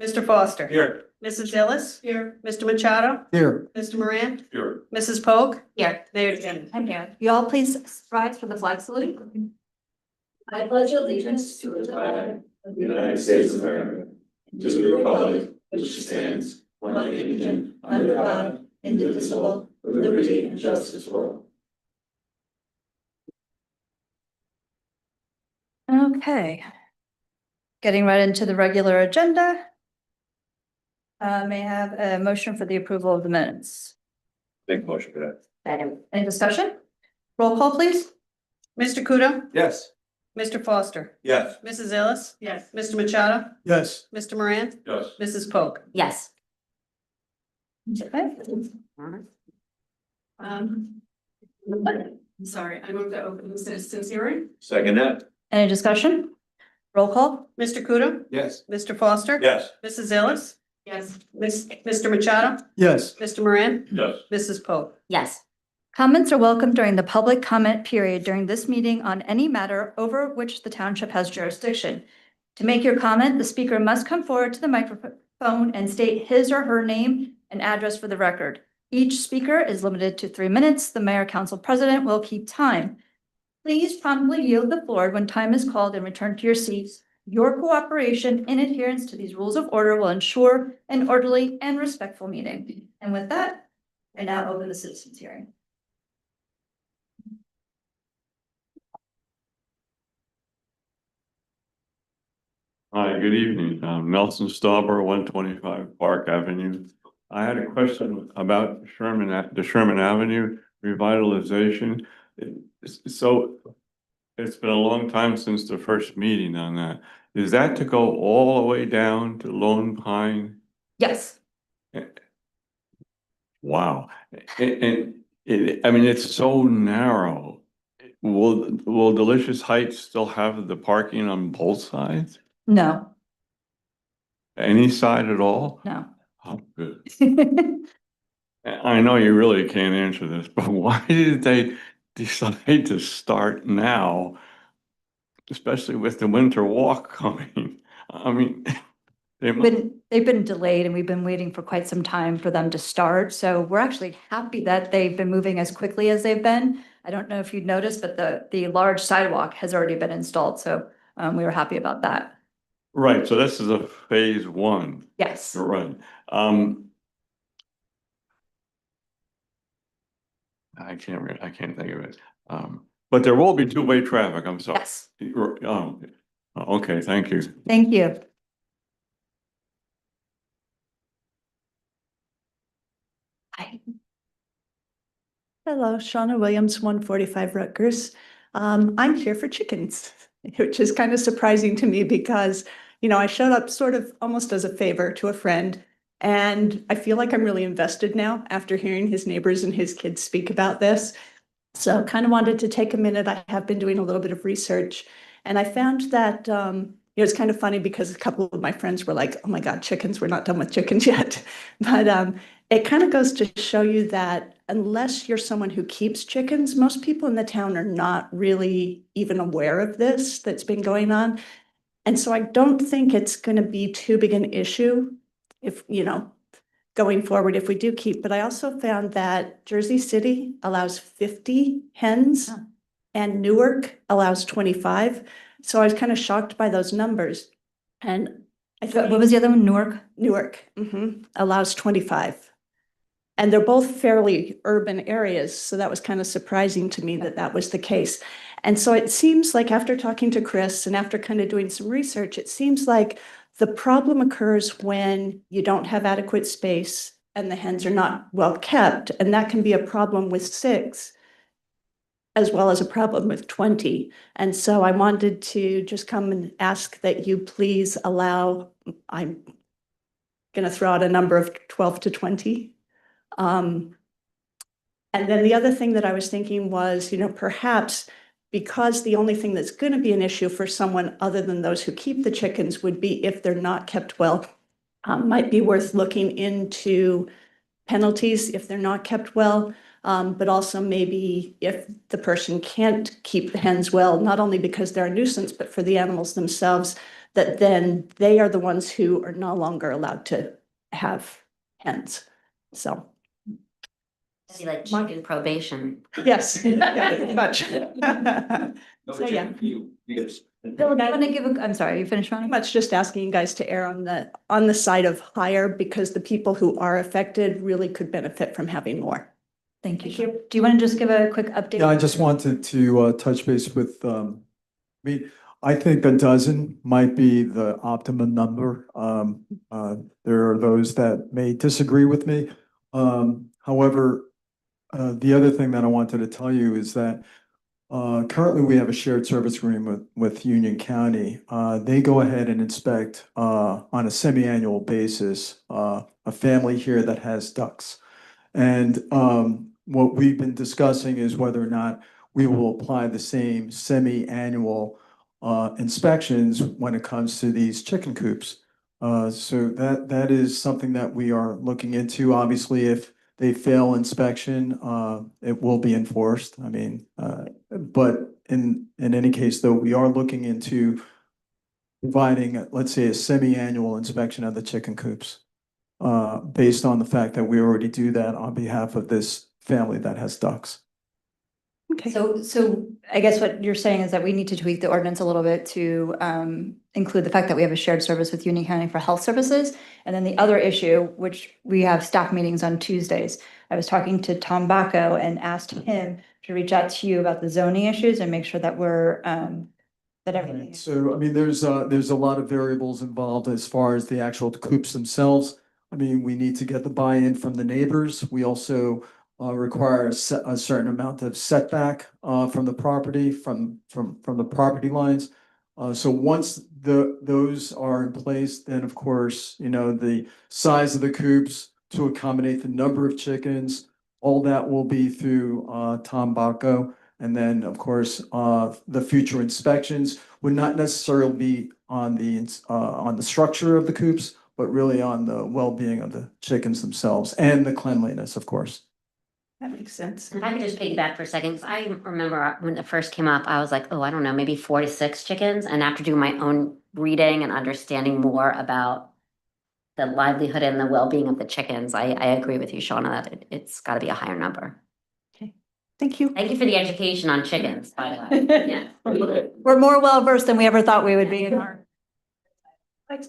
Mr. Foster. Here. Mrs. Ellis. Here. Mr. Machado. Here. Mr. Moran. Here. Mrs. Pogue. Here. Mayor Denine. I'm here. You all please rise for the flag salute. I pledge allegiance to the flag of the United States of America, to the republic which stands one nation under God, indivisible, with liberty and justice for all. Okay. Getting right into the regular agenda. May I have a motion for the approval of the minutes? Make motion for that. Any discussion? Roll call, please. Mr. Kudo. Yes. Mr. Foster. Yes. Mrs. Ellis. Yes. Mr. Machado. Yes. Mr. Moran. Yes. Mrs. Pogue. Yes. Okay. Sorry, I moved to open the citizens hearing. Second that. Any discussion? Roll call? Mr. Kudo. Yes. Mr. Foster. Yes. Mrs. Ellis. Yes. Mr. Machado. Yes. Mr. Moran. Yes. Mrs. Pogue. Yes. Comments are welcome during the public comment period during this meeting on any matter over which the township has jurisdiction. To make your comment, the speaker must come forward to the microphone and state his or her name and address for the record. Each speaker is limited to 3 minutes. The mayor council president will keep time. Please promptly yield the floor when time is called and return to your seats. Your cooperation in adherence to these rules of order will ensure an orderly and respectful meeting. And with that, I now open the citizens hearing. Hi, good evening. Nelson Stauber, 125 Park Avenue. I had a question about the Sherman Avenue revitalization. So it's been a long time since the first meeting on that. Is that to go all the way down to Lone Pine? Yes. Wow. And I mean, it's so narrow. Will Delicious Heights still have the parking on both sides? No. Any side at all? No. Oh, good. I know you really can't answer this, but why did they decide to start now, especially with the winter walk coming? I mean, They've been delayed and we've been waiting for quite some time for them to start. So we're actually happy that they've been moving as quickly as they've been. I don't know if you'd noticed, but the large sidewalk has already been installed. So we were happy about that. right. So this is a phase one. Yes. Right. I can't think of it. But there will be two-way traffic. I'm sorry. Yes. Okay. Thank you. Thank you. Hi. Hello, Shauna Williams, 145 Rutgers. I'm here for chickens, which is kind of surprising to me because, I showed up sort of almost as a favor to a friend. And I feel like I'm really invested now after hearing his neighbors and his kids speak about this. So kind of wanted to take a minute. I have been doing a little bit of research and I found that, it's kind of funny because a couple of my friends were like, oh my God, chickens, we're not done with chickens yet. But it kind of goes to show you that unless you're someone who keeps chickens, most people in the town are not really even aware of this that's been going on. And so I don't think it's going to be too big an issue if, going forward, if we do keep. But I also found that Jersey City allows 50 hens and Newark allows 25. So I was kind of shocked by those numbers. And I thought, What was the other one? Newark allows 25. And they're both fairly urban areas. So that was kind of surprising to me that that was the case. And so it seems like after talking to Chris and after kind of doing some research, it seems like the problem occurs when you don't have adequate space and the hens are not well kept. And that can be a problem with 6 as well as a problem with 20. And so I wanted to just come and ask that you please allow, I'm going to throw out a number of 12 to 20. And then the other thing that I was thinking was, perhaps because the only thing that's going to be an issue for someone other than those who keep the chickens would be if they're not kept well, might be worth looking into penalties if they're not kept well. But also maybe if the person can't keep the hens well, not only because they're a nuisance, but for the animals themselves, that then they are the ones who are no longer allowed to have hens. So, See, like chicken probation. yes, yeah, pretty much. So, yeah. Bill, do you want to give a, I'm sorry, you finished, Pretty Ron? much just asking you guys to err on the side of higher, because the people who are affected really could benefit from having more. Thank you. Do you want to just give a quick update? Yeah, I just wanted to touch base with, I think a dozen might be the optimum number. There are those that may disagree with me. However, the other thing that I wanted to tell you is that currently we have a shared service agreement with Union County. They go ahead and inspect on a semi-annual basis a family here that has ducks. And what we've been discussing is whether or not we will apply the same semi-annual inspections when it comes to these chicken coops. So that is something that we are looking into. Obviously, if they fail inspection, it will be enforced. I mean, but in any case, though, we are looking into providing, let's say, a semi-annual inspection of the chicken coops, based on the fact that we already do that on behalf of this family that has ducks. Okay. So I guess what you're saying is that we need to tweak the ordinance a little bit to include the fact that we have a shared service with Union County for health services. And then the other issue, which we have staff meetings on Tuesdays. I was talking to Tom Bacco and asked him to reach out to you about the zoning issues and make sure that we're that everything. Right. So, I mean, there's a lot of variables involved as far as the actual coops themselves. I mean, we need to get the buy-in from the neighbors. We also require a certain amount of setback from the property, from the property lines. So once those are in place, then of course, you know, the size of the coops to accommodate the number of chickens, all that will be through Tom Bacco. And then, of course, the future inspections would not necessarily be on the structure of the coops, but really on the well-being of the chickens themselves and the cleanliness, of course. That makes sense. If I could just piggyback for a second, 'cause I remember when it first came up, I was like, oh, I don't know, maybe 4 to 6 chickens. And after doing my own reading and understanding more about the livelihood and the well-being of the chickens, I agree with you, Shauna, that it's got to be a higher number. Thank you. Thank you for the education on chickens, by the way. Yeah. We're more well-versed than we ever thought we would be in our.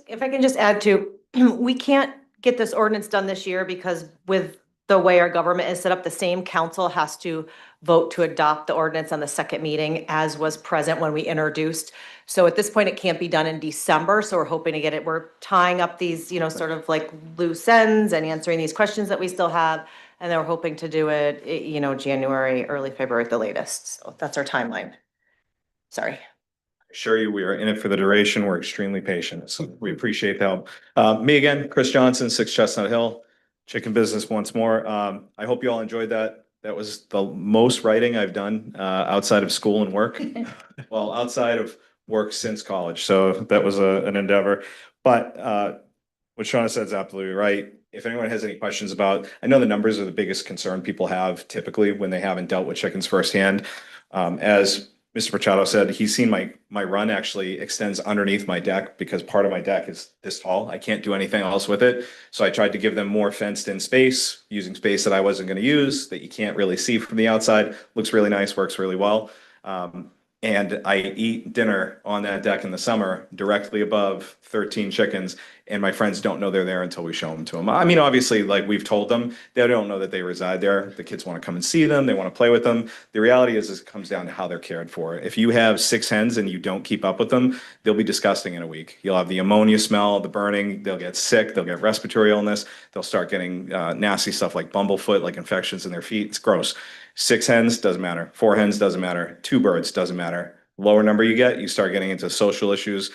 If I can just add to, we can't get this ordinance done this year because with the way our government is set up, the same council has to vote to adopt the ordinance on the second meeting as was present when we introduced. So at this point, it can't be done in December. So we're hoping to get it. We're tying up these, you know, sort of like loose ends and answering these questions that we still have. And then we're hoping to do it, you know, January, early February at the latest. So that's our timeline. Sorry. Assure you, we are in it for the duration. We're extremely patient, so we appreciate the help. Me again, Chris Johnson, 6 Chestnut Hill, chicken business once more. I hope you all enjoyed that. That was the most writing I've done outside of school and work. Well, outside of work since college, so that was an endeavor. But what Shauna said is absolutely right. If anyone has any questions about, I know the numbers are the biggest concern people have typically when they haven't dealt with chickens firsthand. As Mr. Machado said, he's seen my run actually extends underneath my deck because part of my deck is this tall. I can't do anything else with it. So I tried to give them more fenced in space, using space that I wasn't going to use, that you can't really see from the outside. Looks really nice, works really well. And I eat dinner on that deck in the summer directly above 13 chickens. And my friends don't know they're there until we show them to them. I mean, obviously, like we've told them, they don't know that they reside there. The kids want to come and see them. They want to play with them. The reality is it comes down to how they're cared for. If you have 6 hens and you don't keep up with them, they'll be disgusting in a week. You'll have the ammonia smell, the burning. They'll get sick. They'll get respiratory illness. They'll start getting nasty stuff like bumblefoot, like infections in their feet. It's gross. 6 hens, doesn't matter. 4 hens, doesn't matter. 2 birds, doesn't matter. Lower number you get, you start getting into social issues,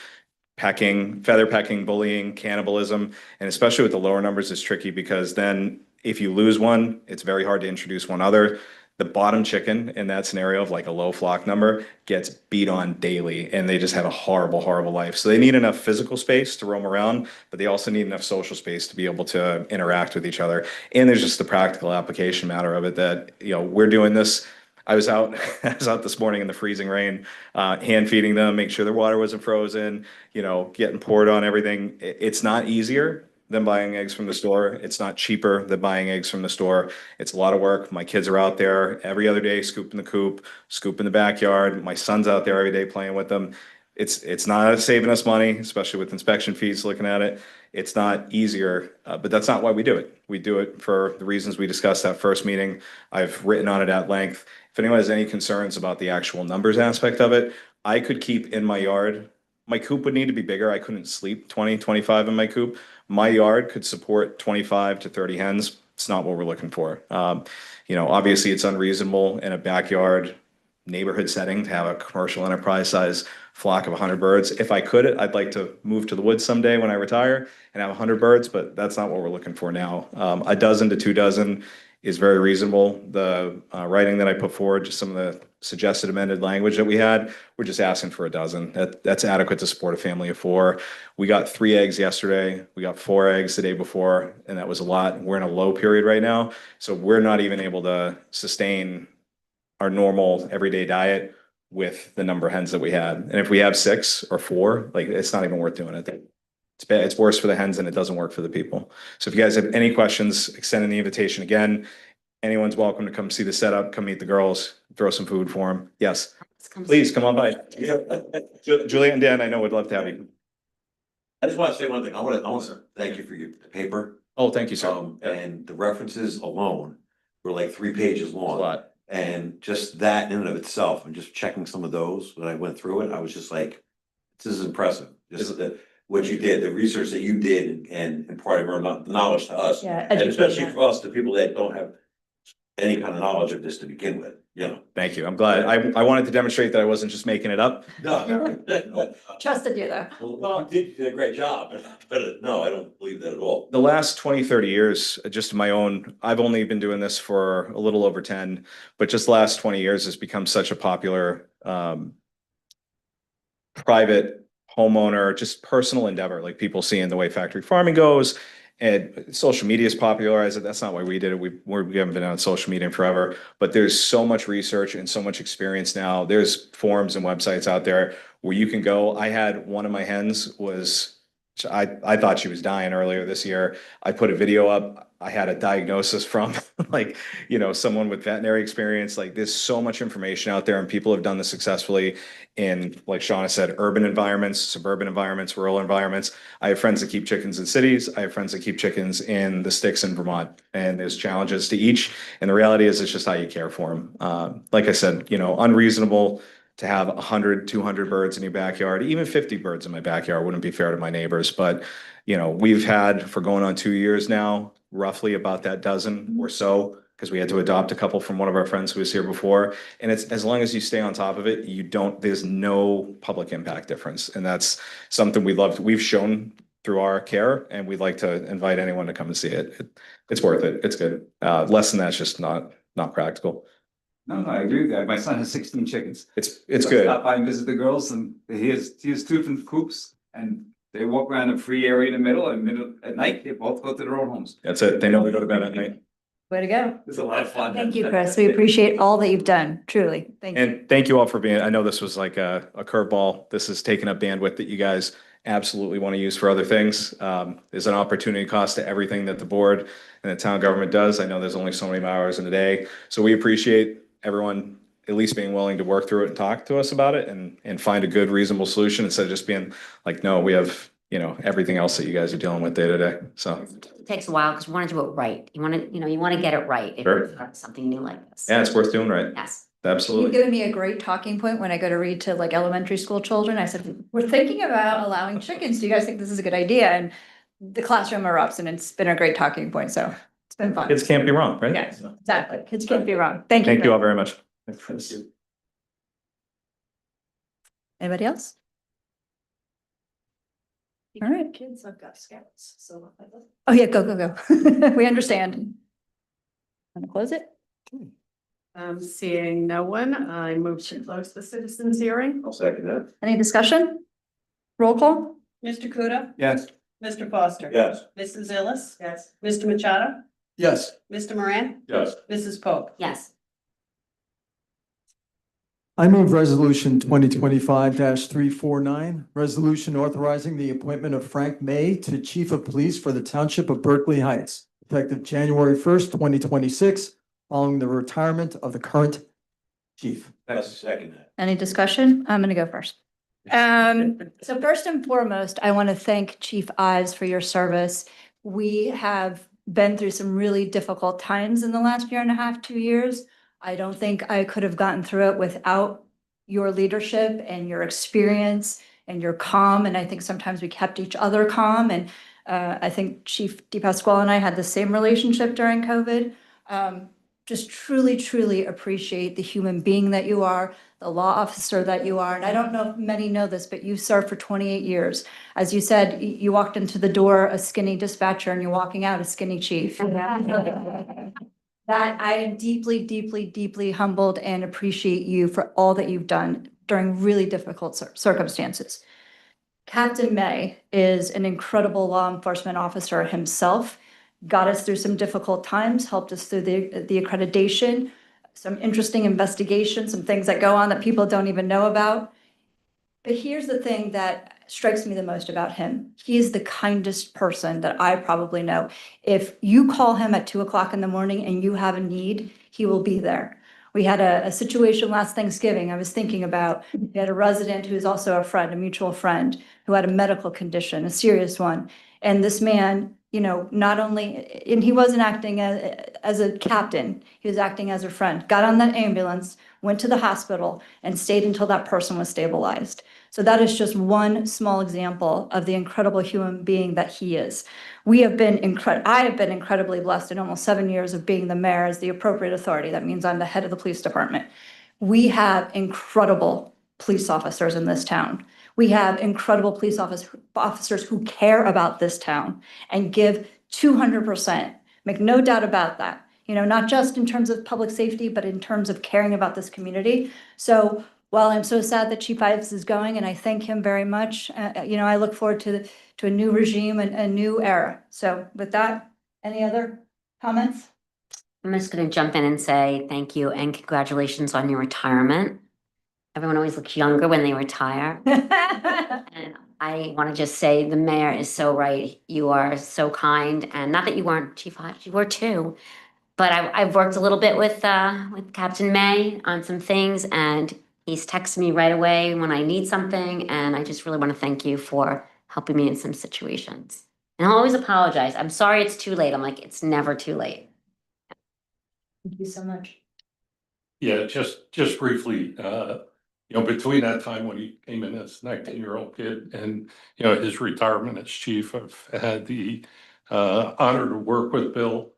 pecking, feather pecking, bullying, cannibalism. And especially with the lower numbers, it's tricky because then if you lose one, it's very hard to introduce one other. The bottom chicken in that scenario of like a low flock number gets beat on daily and they just have a horrible, horrible life. So they need enough physical space to roam around, but they also need enough social space to be able to interact with each other. And there's just the practical application matter of it that, you know, we're doing this. I was out, I was out this morning in the freezing rain, hand feeding them, make sure their water wasn't frozen, you know, getting poured on everything. It's not easier than buying eggs from the store. It's not cheaper than buying eggs from the store. It's a lot of work. My kids are out there every other day, scooping the coop, scooping the backyard. My son's out there every day playing with them. It's not saving us money, especially with inspection fees, looking at it. It's not easier, but that's not why we do it. We do it for the reasons we discussed that first meeting. I've written on it at length. If anyone has any concerns about the actual numbers aspect of it, I could keep in my yard. My coop would need to be bigger. I couldn't sleep 20, 25 in my coop. My yard could support 25 to 30 hens. It's not what we're looking for. You know, obviously it's unreasonable in a backyard neighborhood setting to have a commercial enterprise size flock of 100 birds. If I could, I'd like to move to the woods someday when I retire and have 100 birds, but that's not what we're looking for now. A dozen to 2 dozen is very reasonable. The writing that I put forward, just some of the suggested amended language that we had, we're just asking for a dozen. That's adequate to support a family of 4. We got 3 eggs yesterday. We got 4 eggs the day before, and that was a lot. We're in a low period right now, so we're not even able to sustain our normal everyday diet with the number of hens that we had. And if we have 6 or 4, like, it's not even worth doing it. It's bad. It's worse for the hens and it doesn't work for the people. So if you guys have any questions, extending the invitation again. Anyone's welcome to come see the setup, come meet the girls, throw some food for them. Yes, please come on by. Juliet and Dan, I know would love to have you. I just want to say one thing. I want to thank you for your paper. Oh, thank you, sir. And the references alone were like 3 pages A long. lot. And just that in and of itself, and just checking some of those, when I went through it, I was just like, this is impressive. Just what you did, the research that you did and imparting our knowledge to us. Yeah, And especially education. for us, the people that don't have any kind of knowledge of this to begin with, you know. Thank you. I'm glad. I wanted to demonstrate that I wasn't just making it up. No. Trusted you though. Well, you did a great job, but no, I don't believe that at all. The last 20, 30 years, just my own, I've only been doing this for a little over 10, but just the last 20 years has become such a popular private homeowner, just personal endeavor, like people seeing the way factory farming goes. And social media is popularized it. That's not why we did it. We haven't been on social media in forever, but there's so much research and so much experience now. There's forums and websites out there where you can go. I had one of my hens I thought she was dying earlier this year. I put a video up. I had a diagnosis from like, you know, someone with veterinary experience. Like, there's so much information out there and people have done this successfully in, like Shauna said, urban environments, suburban environments, rural environments. I have friends that keep chickens in cities. I have friends that keep chickens in the sticks in Vermont, and there's challenges to each. And the reality is it's just how you care for them. Like I said, you know, unreasonable to have 100, 200 birds in your backyard. Even 50 birds in my backyard wouldn't be fair to my neighbors. But, you know, we've had, for going on 2 years now, roughly about that dozen or so, because we had to adopt a couple from one of our friends who was here before. And it's, as long as you stay on top of it, there's no public impact difference. And that's something we've shown through our care, and we'd like to invite anyone to come and see it. It's worth it. It's good. Less than that's just not practical. No, I agree with that. My son has 16 chickens. It's So good. Stop by and visit the girls, and he has 2 different coops, and they walk around a free area in the middle, and at night, they both go to their own homes. That's it. They know to go to bed at night. Way to go. It's a lot of fun. Thank you, Chris. We appreciate all that you've done, truly. Thank you. And thank you all for being, I know this was like a curveball. This is taking up bandwidth that you guys absolutely want to use for other things. There's an opportunity cost to everything that the board and the town government does. I know there's only so many hours in a day. So we appreciate everyone at least being willing to work through it and talk to us about it and find a good, reasonable solution instead of just being like, no, we have, you know, everything else that you guys are dealing with day to day. So. It takes a while because we want to do it right. You want to get it right if Sure. you start something new like this. Yeah, it's worth doing right. Yes. You've Absolutely. given me a great talking point when I go to read to like elementary school children. I said, we're thinking about allowing chickens. Do you guys think this is a good idea? And the classroom erupts and it's been a great talking point. So it's been fun. Kids can't be wrong, right? Yes, exactly. Kids can't be wrong. Thank you. Thank you all very much. Anybody else? All right. Kids, I've got scouts, so. Oh, yeah, go. We understand. Want to close it? Seeing no one, I move to close the citizens hearing. I'll second that. Any discussion? Roll call? Mr. Kuda? Yes. Mr. Foster? Yes. Mrs. Illis? Yes. Mr. Machado? Yes. Mr. Moran? Yes. Mrs. Pope? Yes. I move resolution 2025-349, resolution authorizing the appointment of Frank May to Chief of Police for the Township of Berkeley Heights, effective January 1st, 2026, following the retirement of the current chief. That's the second. Any discussion? I'm gonna go first. So first and foremost, I want to thank Chief Ives for your service. We have been through some really difficult times in the last year and a half, 2 years. I don't think I could have gotten through it without your leadership and your experience and your calm. And I think sometimes we kept each other calm. And I think Chief DePasquale and I had the same relationship during COVID. Just truly, truly appreciate the human being that you are, the law officer that you are. And I don't know if many know this, but you served for 28 years. As you said, you walked into the door a skinny dispatcher and you're walking out a skinny chief. That I am deeply, deeply, deeply humbled and appreciate you for all that you've done during really difficult circumstances. Captain May is an incredible law enforcement officer himself, got us through some difficult times, helped us through the accreditation, some interesting investigations, some things that go on that people don't even know about. But here's the thing that strikes me the most about him. He is the kindest person that I probably know. If you call him at 2:00 in the morning and you have a need, he will be there. We had a situation last Thanksgiving I was thinking about. We had a resident who is also a friend, a mutual friend, who had a medical condition, a serious one. And this man, you know, not only, and he wasn't acting as a captain, he was acting as a friend, got on that ambulance, went to the hospital and stayed until that person was stabilized. So that is just one small example of the incredible human being that he is. I have been incredibly blessed in almost 7 years of being the mayor as the appropriate authority. That means I'm the head of the police department. We have incredible police officers in this town. We have incredible police officers who care about this town and give 200%. Make no doubt about that. You know, not just in terms of public safety, but in terms of caring about this community. So while I'm so sad that Chief Ives is going, and I thank him very much, you know, I look forward to a new regime and a new era. So with that, any other comments? I'm just gonna jump in and say thank you and congratulations on your retirement. Everyone always looks younger when they retire. And I want to just say the mayor is so right. You are so kind, and not that you weren't Chief Ives, you were too. But I've worked a little bit with Captain May on some things, and he's texted me right away when I need something. And I just really want to thank you for helping me in some situations. And I'll always apologize. I'm sorry it's too late. I'm like, it's never too late. Thank you so much. Yeah, just briefly, you know, between that time when he came in as 19-year-old kid and, you know, his retirement as chief, I've had the honor to work with Bill.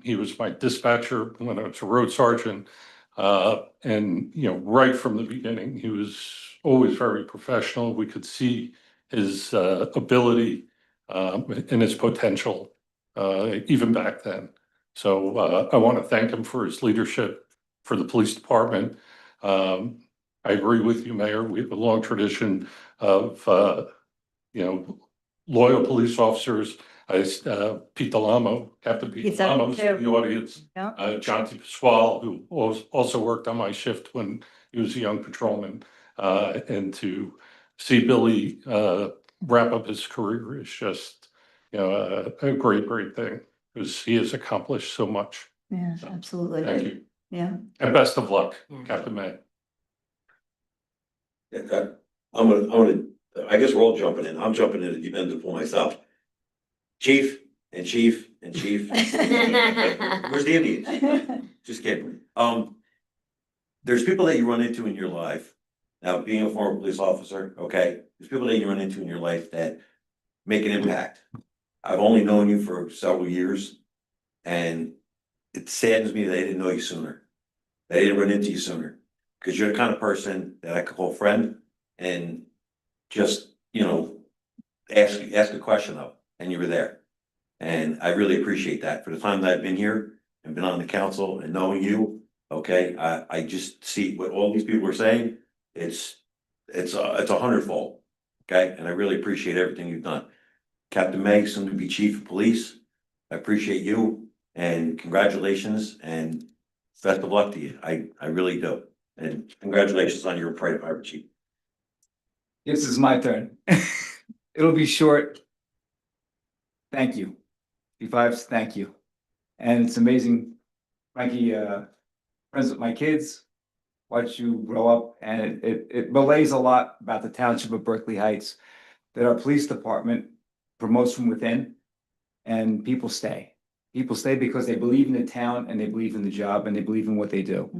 He was my dispatcher when I was a road sergeant. And, you know, right from the beginning, he was always very professional. We could see his ability and his potential even back then. So I want to thank him for his leadership for the police department. I agree with you, Mayor. We have a long tradition of, you know, loyal police officers. Pete Delamo, Captain Pete He's up Delamo's too. in the audience. Yeah. John DePasquale, who also worked on my shift when he was a young patrolman. And to see Billy wrap up his career is just, you know, a great, great thing because he has accomplished so much. Yeah, So, absolutely. Thank you. Yeah. And best of luck, Yeah. Captain May. Yeah, I guess we're all jumping in. I'm jumping in at the end for myself. Chief and chief and chief. Where's the Indians? Just kidding. There's people that you run into in your life. Now, being a former police officer, okay, there's people that you run into in your life that make an impact. I've only known you for several years, and it saddens me that I didn't know you sooner. That I didn't run into you sooner, because you're the kind of person that I could call friend and just, you know, ask a question of, and you were there. And I really appreciate that for the time that I've been here and been on the council and knowing you. Okay, I just see what all these people are saying. It's a 100-fold. Okay, and I really appreciate everything you've done. Captain May, soon to be chief of police. I appreciate you and congratulations and best of luck to you. I really do. And congratulations on your pride fire chief. This is my turn. It'll be short. Thank you. P5s, thank you. And it's amazing, Frankie, friends with my kids, watch you grow up, and it relays a lot about the township of Berkeley Heights, that our police department promotes from within, and people stay. People stay because they believe in the town, and they believe in the job, and they believe in what they do.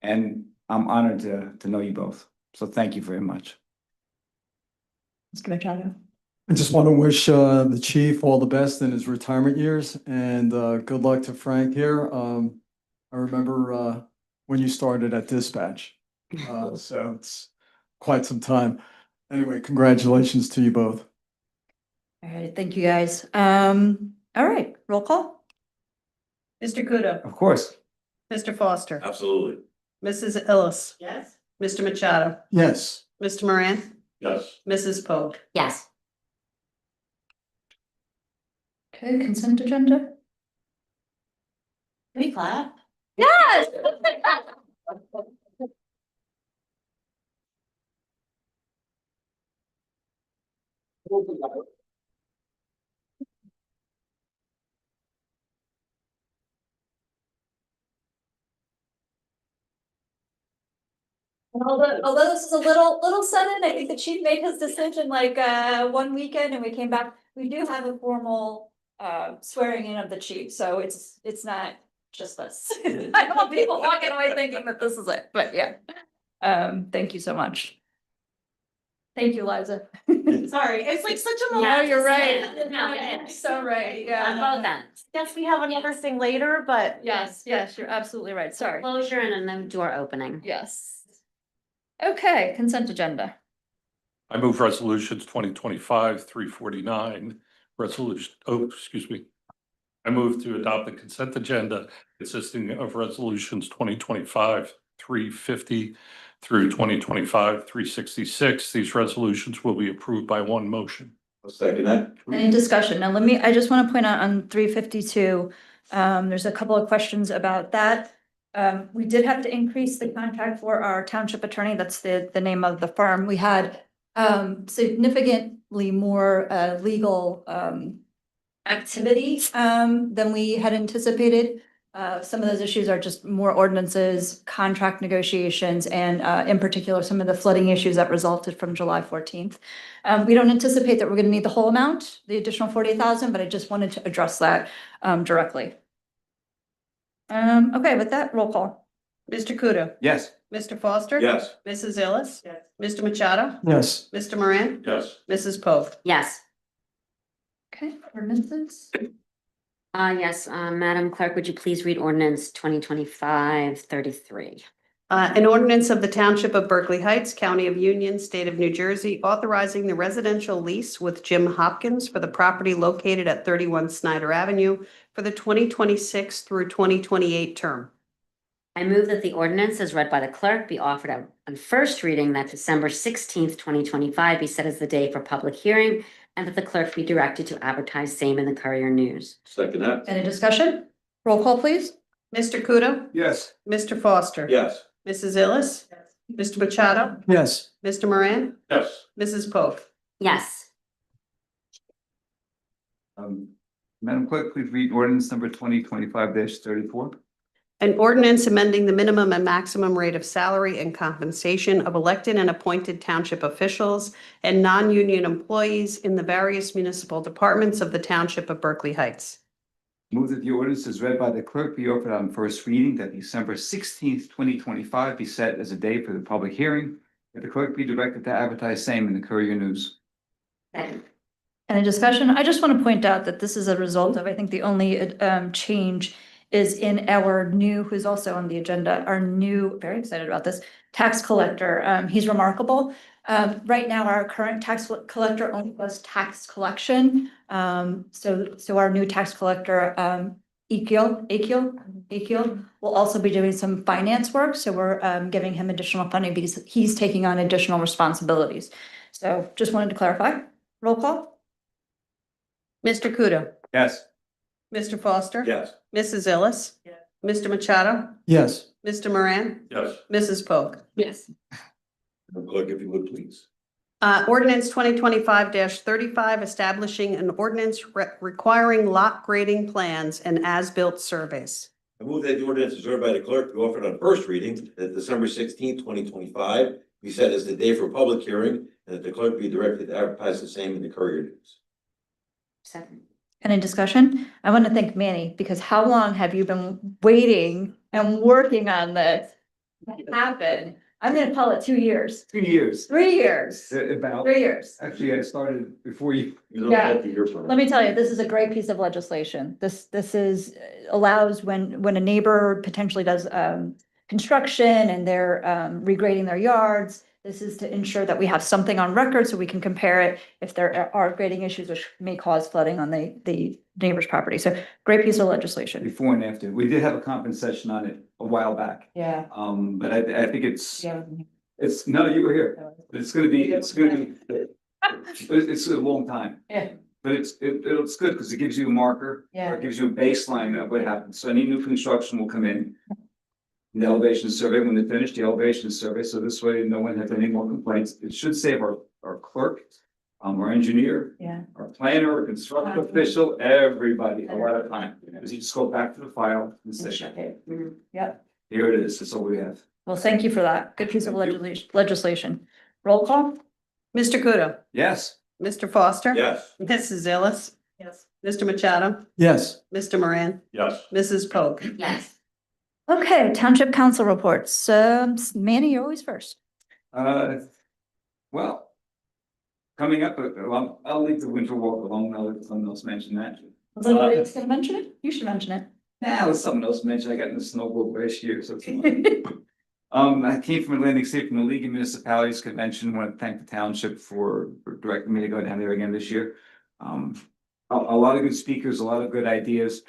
And I'm honored to know you both. So thank you very much. Mr. Machado. I just want to wish the chief all the best in his retirement years, and good luck to Frank here. I remember when you started at dispatch, so it's quite some time. Anyway, congratulations to you both. All right, thank you, guys. All right, roll call. Mr. Kudo, Of course. Mr. Foster, Absolutely. Mrs. Ellis. Yes. Mr. Machado, Yes. Mr. Moran, Yes. Mrs. Pogue. Yes. Okay, consent agenda. Can we clap? Yes. Although this is a little sudden, I think the chief made his decision like one weekend and we came back. We do have a formal swearing in of the chief, so it's not just this. I don't want people walking away thinking that this is it, but yeah. Thank you so much. Thank you, Liza. Sorry, it's like such a. No, you're right. No, it is. So right, On yeah. both ends. Yes, we have another thing later, but. Yes, you're absolutely right. Sorry. Closure and then door opening. Yes. Okay, consent agenda. I move resolutions 2025-349, resolution, excuse me. I move to adopt the consent agenda consisting of resolutions 2025-350 through 2025-366. These resolutions will be approved by one motion. I'll second that. Any discussion? Now, I just want to point out on 352, there's a couple of questions about that. We did have to increase the contract for our township attorney. That's the name of the firm. We had significantly more legal activity than we had anticipated. Some of those issues are just more ordinances, contract negotiations, and in particular, some of the flooding issues that resulted from July 14th. We don't anticipate that we're going to need the whole amount, the additional 40,000, but I just wanted to address that directly. Okay, with that, roll call. Mr. Kudo, Yes. Mr. Foster. Yes. Mrs. Ellis. Yes. Mr. Machado, Yes. Mr. Moran, Yes. Mrs. Pogue. Yes. Okay, ordinances. Yes, Madam Clerk, would you please read ordinance 2025-33? An ordinance of the Township of Berkeley Heights, County of Union, State of New Jersey, authorizing the residential lease with Jim Hopkins for the property located at 31 Snyder Avenue for the 2026 through 2028 term. I move that the ordinance as read by the clerk be offered on first reading, that December 16th, 2025 be set as the day for public hearing, and that the clerk be directed to advertise same in the Courier News. Second that. Any discussion? Roll call, please. Mr. Kudo, Yes. Mr. Foster. Yes. Mrs. Illis. Mr. Machado, Yes. Mr. Moran, Yes. Mrs. Pogue. Yes. Madam Clerk, please read ordinance number 2025-34. An ordinance amending the minimum and maximum rate of salary and compensation of elected and appointed township officials and non-union employees in the various municipal departments of the Township of Berkeley Heights. Move that the ordinance as read by the clerk be offered on first reading, that December 16th, 2025 be set as a day for the public hearing, that the clerk be directed to advertise same in the Courier News. Second. Any discussion? I just want to point out that this is a result of, I think the only change is in our new, who's also on the agenda, our new, very excited about this, tax collector. He's remarkable. Right now, our current tax collector only does tax collection. So our new tax collector, Akil will also be doing some finance work. So we're giving him additional funding because he's taking on additional responsibilities. So just wanted to clarify. Roll call. Mr. Kudo, Yes. Mr. Foster. Yes. Mrs. Illis. Mr. Machado, Yes. Mr. Moran, Yes. Mrs. Pogue. Yes. Clerk, if you would, please. Ordinance 2025-35, establishing an ordinance requiring lot grading plans and as-built surveys. I move that the ordinance is heard by the clerk be offered on first reading that December 16th, 2025 be set as the day for public hearing and that the clerk be directed to advertise the same in the Courier News. Second. Any discussion? I want to thank Manny because how long have you been waiting and working on this to happen? I'm gonna call it 2 years. 2 years. 3 years. About, 3 years. actually, I started before you. Yeah. Let me tell you, this is a great piece of legislation. This is allows when a neighbor potentially does construction and they're regrading their yards. This is to ensure that we have something on record so we can compare it if there are grading issues which may cause flooding on the neighbor's property. So great piece of legislation. Before and after. We did have a conference session on it a while back. Yeah. But I think it's, Yeah. no, you were here. It's gonna be, it's a long time. Yeah. But it's good because it gives you a marker. Yeah. Or it gives you a baseline of what happens. So any new construction will come in. The elevation survey, when they finish the elevation survey, so this way no one has any more complaints. It should save our clerk, our engineer, Yeah. our planner, our construction official, everybody a lot of time. Because you just go back to the file and say, Yep. here it is, that's all we have. Well, thank you for that. Good piece of Thank you. legislation. Roll call? Mr. Kudo, Yes. Mr. Foster. Yes. Mrs. Zillis, Yes. Mr. Machado, Yes. Mr. Moran, Yes. Mrs. Pogue. Yes. Okay, Township Council reports. Manny, you're always first. Well. Coming up, I'll leave the winter walk alone, I'll let someone else mention that. Was anybody else gonna mention it? You should mention it. Nah, let someone else mention, I got in the snowball last year, so. It's fine. I came from Atlantic State from the League of Municipalities Convention, want to thank the township for directing me to go down there again this year. A lot of good speakers, a lot of good ideas.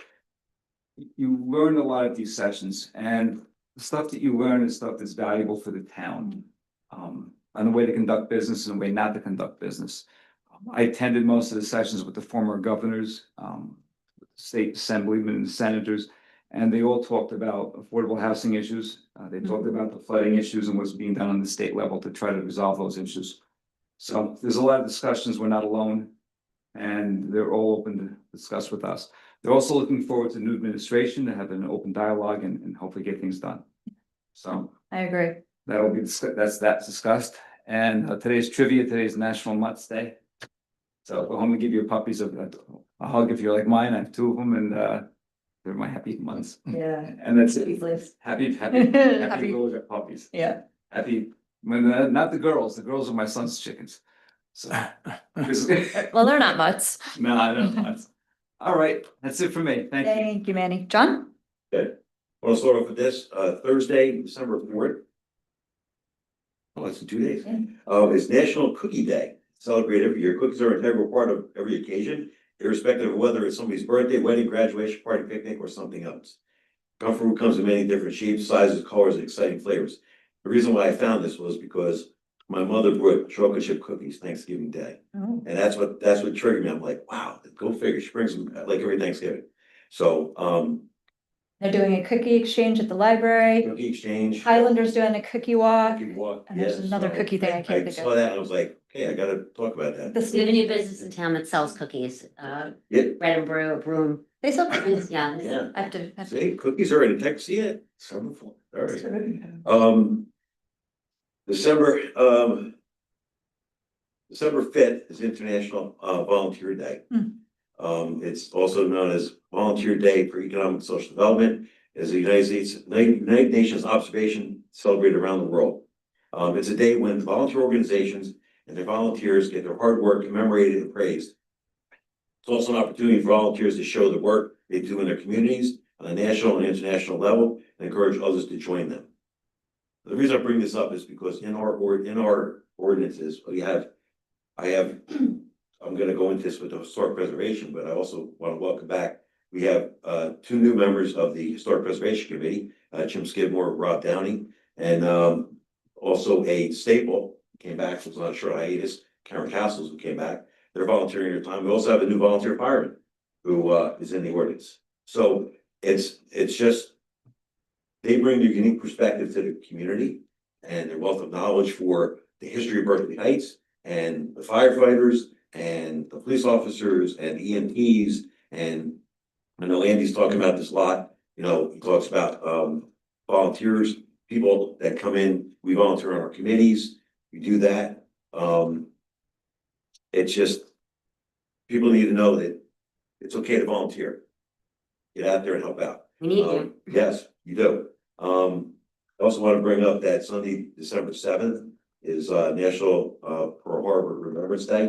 You learn a lot at these sessions and the stuff that you learn is stuff that's valuable for the town. On the way to conduct business and the way not to conduct business. I attended most of the sessions with the former governors, state assemblymen and senators, and they all talked about affordable housing issues. They talked about the flooding issues and what's being done on the state level to try to resolve those issues. So there's a lot of discussions. We're not alone. And they're all open to discuss with us. They're also looking forward to new administration to have an open dialogue and hopefully get things done. So I agree. that'll be, that's discussed. And today's trivia, today's National Mutts Day. So go home and give your puppies a hug if you're like mine. I have 2 of them and they're my happy months. Yeah. And that's it. Please. Happy Happy. girls are puppies. Yeah. Happy, when, not the girls are my son's chickens. So. Well, they're not mutts. No, not. All right, that's it for me. Thank you. Thank you, Manny. John? Okay. I want to start off with this, Thursday, December 4th. Oh, it's in 2 days. Yeah. It's National Cookie Day. Celebrated every year. Cookies are an integral part of every occasion, irrespective of whether it's somebody's birthday, wedding, graduation, party, picnic, or something else. Comfort food comes in many different shapes, sizes, colors, and exciting flavors. The reason why I found this was because my mother brought chocolate chip cookies Thanksgiving Day. Oh. And that's what triggered me. I'm like, wow, go figure. She brings them like every Thanksgiving. So, They're doing a cookie exchange at the library. cookie exchange. Highlander's doing a cookie walk. Cookie walk, And there's yes. another So cookie thing I can't I think saw of. that and I was like, okay, I gotta talk about that. We have a new business in town that sells cookies, Yeah, Bread and Brew, Broom. They sell cookies. Yeah. yeah. I have to. See, cookies are in Texas, see it? All right. December 5th is International Volunteer Day. It's also known as Volunteer Day for Economic and Social Development. Is the United Nations observation celebrated around the world. It's a day when volunteer organizations and their volunteers get their hard work commemorated and praised. It's also an opportunity for volunteers to show the work they do in their communities on a national and international level and encourage others to join them. The reason I bring this up is because in our ordinances, I'm gonna go into this with the historic preservation, but I also want to welcome back. We have 2 new members of the Historic Preservation Committee, Jim Skidmore, Rob Downey, and also a staple came back, was on a short hiatus, Karen Castles, who came back. They're volunteering their time. We also have a new volunteer fireman who is in the ordinance. So it's just they bring their unique perspective to the community and their wealth of knowledge for the history of Berkeley Heights and the firefighters and the police officers and EMTs. And I know Andy's talking about this a lot, you know, he talks about volunteers, people that come in, we volunteer on our committees, we do that. It's just, people need to know that it's okay to volunteer. Get out there and help out. We need you. Yes, you do. I also want to bring up that Sunday, December 7th is National Pearl Harbor Remembrance Day.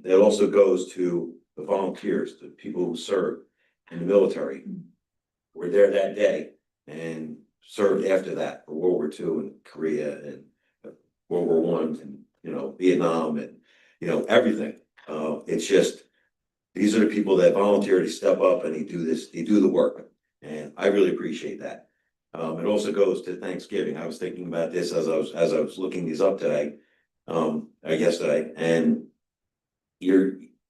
That also goes to the volunteers, the people who serve in the military. Were there that day and served after that for World War II and Korea and World War I and, you know, Vietnam and, you know, everything. It's just, these are the people that volunteer to step up and they do the work. And I really appreciate that. It also goes to Thanksgiving. I was thinking about this as I was looking these up today, yesterday, and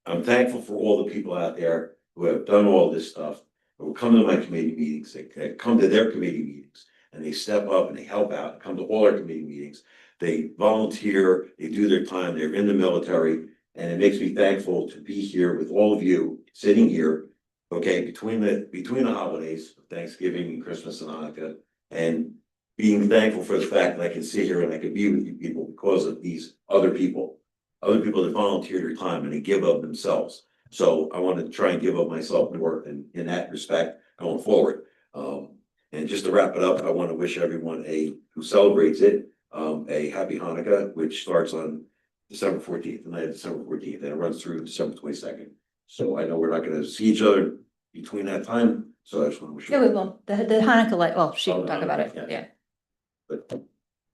I'm thankful for all the people out there who have done all this stuff, who come to my committee meetings, they come to their committee meetings, and they step up and they help out, come to all our committee meetings. They volunteer, they do their time, they're in the military, and it makes me thankful to be here with all of you, sitting here, okay, between the holidays, Thanksgiving and Christmas and Hanukkah, and being thankful for the fact that I can sit here and I can be with you people because of these other people that volunteer their time and they give of themselves. So I want to try and give of myself more in that respect going forward. And just to wrap it up, I want to wish everyone who celebrates it, a happy Hanukkah, which starts on December 14th, the night of December 14th, and it runs through December 22nd. So I know we're not gonna see each other between that time, so I just want to wish you. Yeah, we will. The Hanukkah light, well, she can talk about it. Yeah. Yeah. But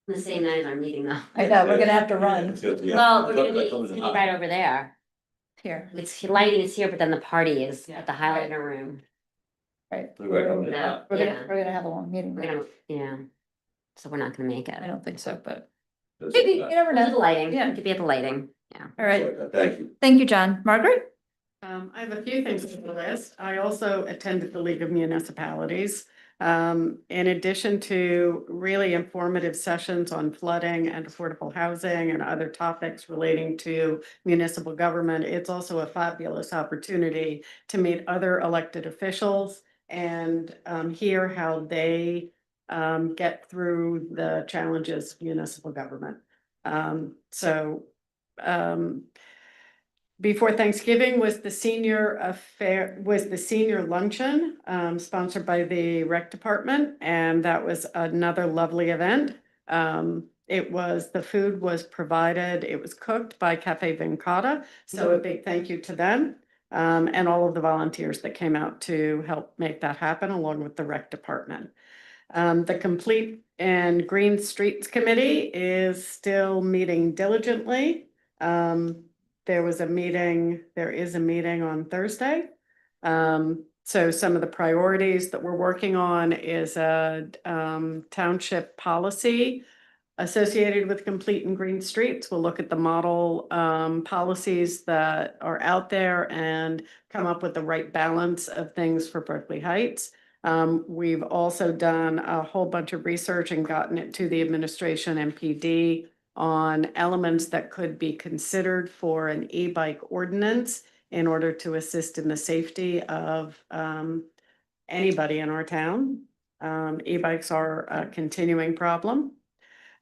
The same night as our meeting though. I know, we're gonna have to run it's good, yeah. Well, we're gonna That be, comes it's in gonna be hot. right over there. here. It's lighting is here, but then the party is at the Highlander room. Right. Right, comes in No, hot. yeah, We're gonna have a long meeting. we're gonna, yeah. So we're not gonna make it. I don't think so, but That's- maybe, you never We'll do the know. lighting, Yeah. it could be at the lighting, yeah. All right. Thank you. Thank you, John. Margaret? I have a few things on the list. I also attended the League of Municipalities. In addition to really informative sessions on flooding and affordable housing and other topics relating to municipal government, it's also a fabulous opportunity to meet other elected officials and hear how they get through the challenges of municipal government. Before Thanksgiving was the senior luncheon, sponsored by the rec department, and that was another lovely event. The food was provided, it was cooked by Cafe Vincata, so a big thank you to them. And all of the volunteers that came out to help make that happen, along with the rec department. The Complete and Green Streets Committee is still meeting diligently. There is a meeting on Thursday. So some of the priorities that we're working on is a township policy associated with complete and green streets. We'll look at the model policies that are out there and come up with the right balance of things for Berkeley Heights. We've also done a whole bunch of research and gotten it to the administration and PD on elements that could be considered for an e-bike ordinance in order to assist in the safety of anybody in our town. E-bikes are a continuing problem.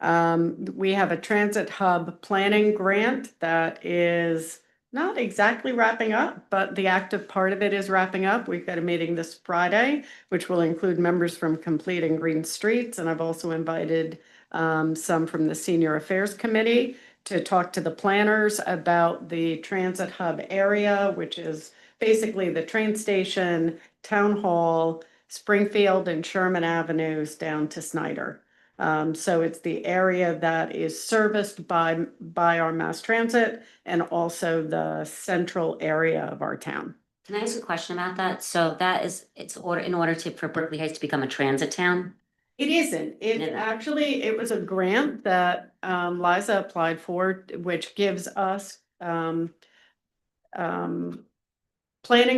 We have a transit hub planning grant that is not exactly wrapping up, but the active part of it is wrapping up. We've got a meeting this Friday, which will include members from Complete and Green Streets. And I've also invited some from the Senior Affairs Committee to talk to the planners about the transit hub area, which is basically the train station, town hall, Springfield and Sherman Avenues down to Snyder. So it's the area that is serviced by our mass transit and also the central area of our town. Can I ask a question about that? So that is, in order for Berkeley Heights to become a transit town? It isn't. It was a grant that Liza applied for, which gives us planning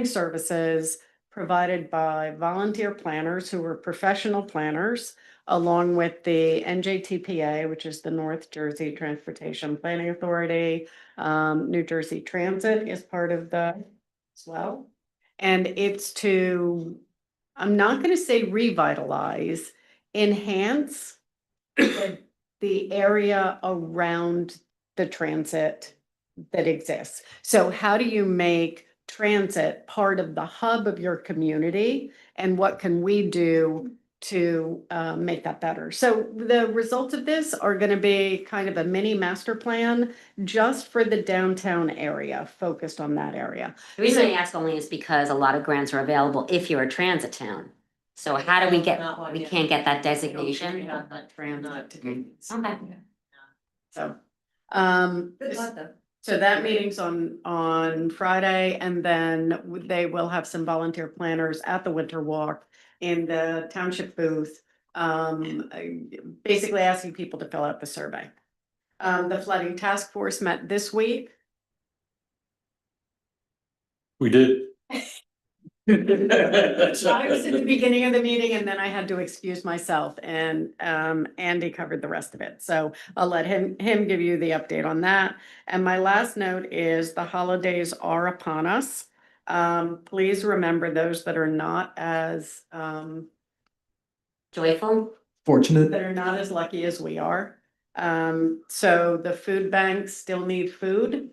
services provided by volunteer planners who are professional planners along with the NJTPA, which is the North Jersey Transportation Planning Authority. New Jersey Transit is part of the as well. And it's to, I'm not gonna say revitalize, enhance the area around the transit that exists. So how do you make transit part of the hub of your community? And what can we do to make that better? So the results of this are going to be kind of a mini master plan just for the downtown area, focused on that area. The reason I ask only is because a lot of grants are available if you're a transit town. So how do we get, we can't get that designation? Okay. So, Good luck, though. so that meeting's on Friday, and then they will have some volunteer planners at the Winter Walk in the township booth. Basically asking people to fill out the survey. The flooding task force met this week. We did. I was at the beginning of the meeting and then I had to excuse myself, and Andy covered the rest of it. So I'll let him give you the update on that. And my last note is the holidays are upon us. Please remember those that are not as Joyful? Fortunate. that are not as lucky as we are. So the food banks still need food.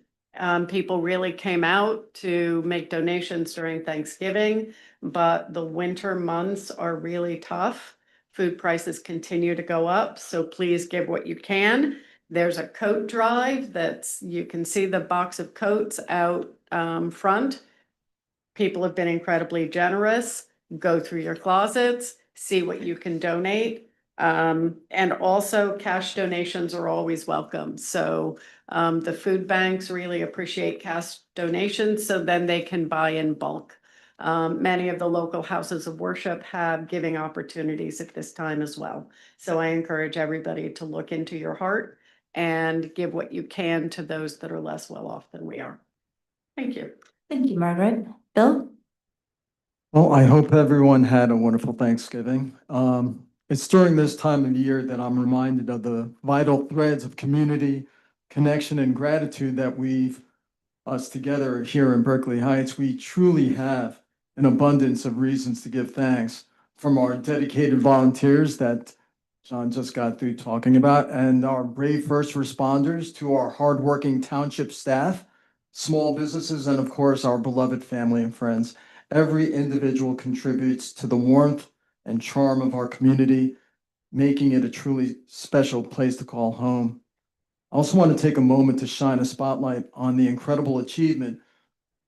People really came out to make donations during Thanksgiving, but the winter months are really tough. Food prices continue to go up, so please give what you can. There's a coat drive you can see the box of coats out front. People have been incredibly generous. Go through your closets, see what you can donate. And also cash donations are always welcome. So the food banks really appreciate cash donations, so then they can buy in bulk. Many of the local houses of worship have giving opportunities at this time as well. So I encourage everybody to look into your heart and give what you can to those that are less well off than we are. Thank you. Thank you, Margaret. Bill? Well, I hope everyone had a wonderful Thanksgiving. It's during this time of year that I'm reminded of the vital threads of community, connection, and gratitude that weave us together here in Berkeley Heights. We truly have an abundance of reasons to give thanks, from our dedicated volunteers that John just got through talking about, and our brave first responders, to our hardworking township staff, small businesses, and of course, our beloved family and friends. Every individual contributes to the warmth and charm of our community, making it a truly special place to call home. I also want to take a moment to shine a spotlight on the incredible achievement